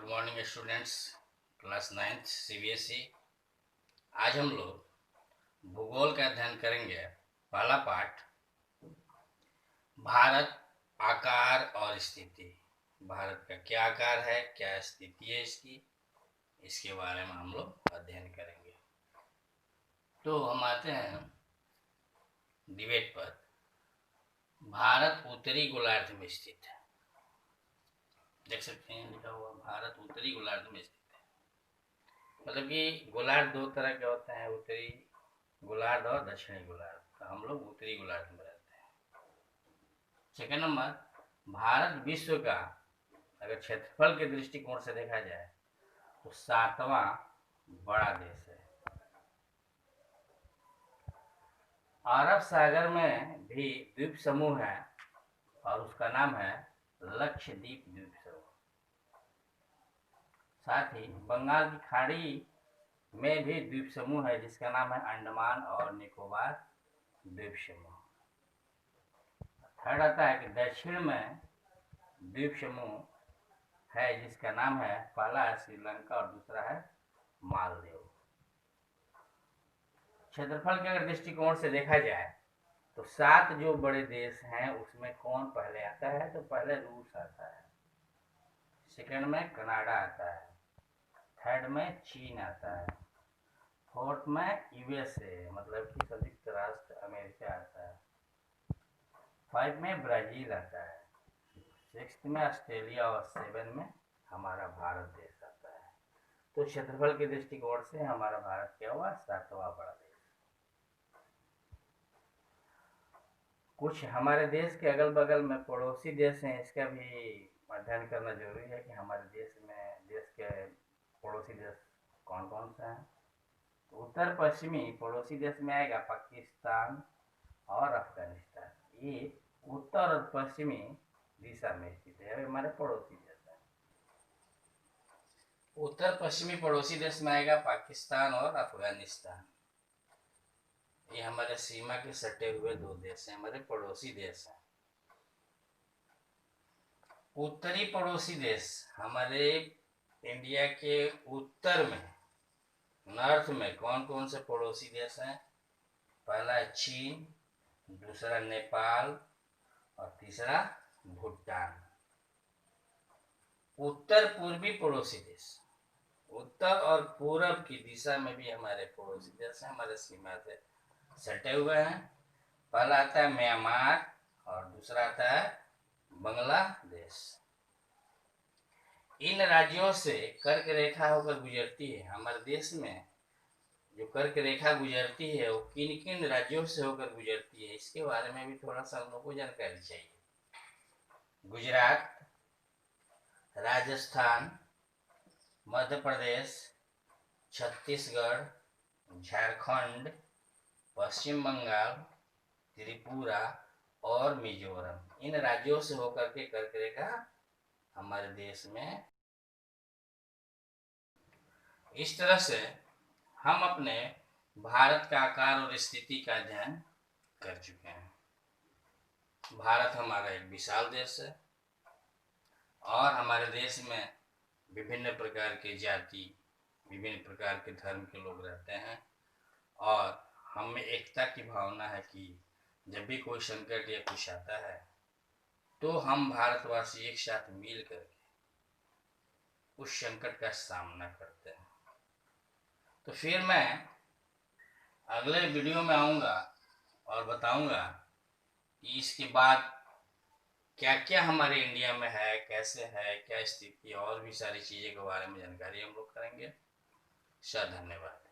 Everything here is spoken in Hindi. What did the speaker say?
Good morning students, class 9th CBSE. आज हम लोग भूगोल का अध्ययन करेंगे। पहला पाठ, भारत, आकार और स्थिति। भारत का क्या आकार है, क्या स्थिति है इसकी, इसके बारे में हम लोग अध्ययन करेंगे। तो हम आते हैं डिबेट पर। भारत उत्तरी गोलार्ध में स्थित है। देख सकते हैं लिखा हुआ, भारत उत्तरी गोलार्ध में स्थित है। मतलब कि गोलार्ध दो तरह के होते हैं, उत्तरी गोलार्ध और दक्षिणी गोलार्ध। तो हम लोग उत्तरी गोलार्ध में रहते हैं। सेकेंड नंबर, भारत विश्व का अगर क्षेत्रफल के दृष्टिकोण से देखा जाए तो 7वां बड़ा देश है। अरब सागर में भी द्वीप समूह है और उसका नाम है लक्षद्वीप द्वीप समूह। साथ ही बंगाल की खाड़ी में भी द्वीप समूह है जिसका नाम है अंडमान और निकोबार द्वीप समूह। थर्ड आता है कि दक्षिण में द्वीप समूह है जिसका नाम है, पहला है श्रीलंका और दूसरा है मालदीव। क्षेत्रफल के अगर दृष्टिकोण से देखा जाए तो 7 जो बड़े देश हैं उसमें कौन पहले आता है? तो पहले रूस आता है, सेकंड में कनाडा आता है, थर्ड में चीन आता है, फोर्थ में यूएसए मतलब कि संयुक्त राष्ट्र अमेरिका आता है, 5 में ब्राजील आता है, 6 में ऑस्ट्रेलिया और 7 में हमारा भारत देश आता है। तो क्षेत्रफल के दृष्टिकोण से हमारा भारत क्या हुआ? 7वां बड़ा देश। कुछ हमारे देश के अगल बगल में पड़ोसी देश हैं, इसका भी अध्ययन करना जरूरी है कि हमारे देश के पड़ोसी देश कौन कौन से हैं। तो उत्तर पश्चिमी पड़ोसी देश में आएगा पाकिस्तान और अफगानिस्तान। ये उत्तर और पश्चिमी दिशा में स्थित है, हमारे पड़ोसी देश है। उत्तर पश्चिमी पड़ोसी देश में आएगा पाकिस्तान और अफगानिस्तान। ये हमारे सीमा के सटे हुए दो देश हैं, हमारे पड़ोसी देश हैं। उत्तरी पड़ोसी देश हमारे इंडिया के उत्तर में, नॉर्थ में कौन कौन से पड़ोसी देश हैं? पहला है चीन, दूसरा नेपाल और तीसरा भूटान। उत्तर पूर्वी पड़ोसी देश, उत्तर और पूरब की दिशा में भी हमारे पड़ोसी देश हैं, हमारे सीमा से सटे हुए हैं। पहला आता है म्यांमार और दूसरा आता है बांग्लादेश। इन राज्यों से कर्क रेखा होकर गुजरती है। हमारे देश में जो कर्क रेखा गुजरती है वो किन किन राज्यों से होकर गुजरती है, इसके बारे में भी थोड़ा सा हम लोग को जानकारी चाहिए। गुजरात, राजस्थान, मध्य प्रदेश, छत्तीसगढ़, झारखंड, पश्चिम बंगाल, त्रिपुरा और मिजोरम। इन राज्यों से होकर के कर्क रेखा हमारे देश में। इस तरह से हम अपने भारत का आकार और स्थिति का अध्ययन कर चुके हैं। भारत हमारा एक विशाल देश है और हमारे देश में विभिन्न प्रकार के जाति, विभिन्न प्रकार के धर्म के लोग रहते हैं और हमें एकता की भावना है कि जब भी कोई संकट या कुछ आता है तो हम भारतवासी एक साथ मिल करके उस संकट का सामना करते हैं। तो फिर मैं अगले वीडियो में आऊँगा और बताऊँगा कि इसके बाद क्या क्या हमारे इंडिया में है, कैसे है, क्या स्थिति, और भी सारी चीज़ें के बारे में जानकारी हम लोग करेंगे। सर धन्यवाद।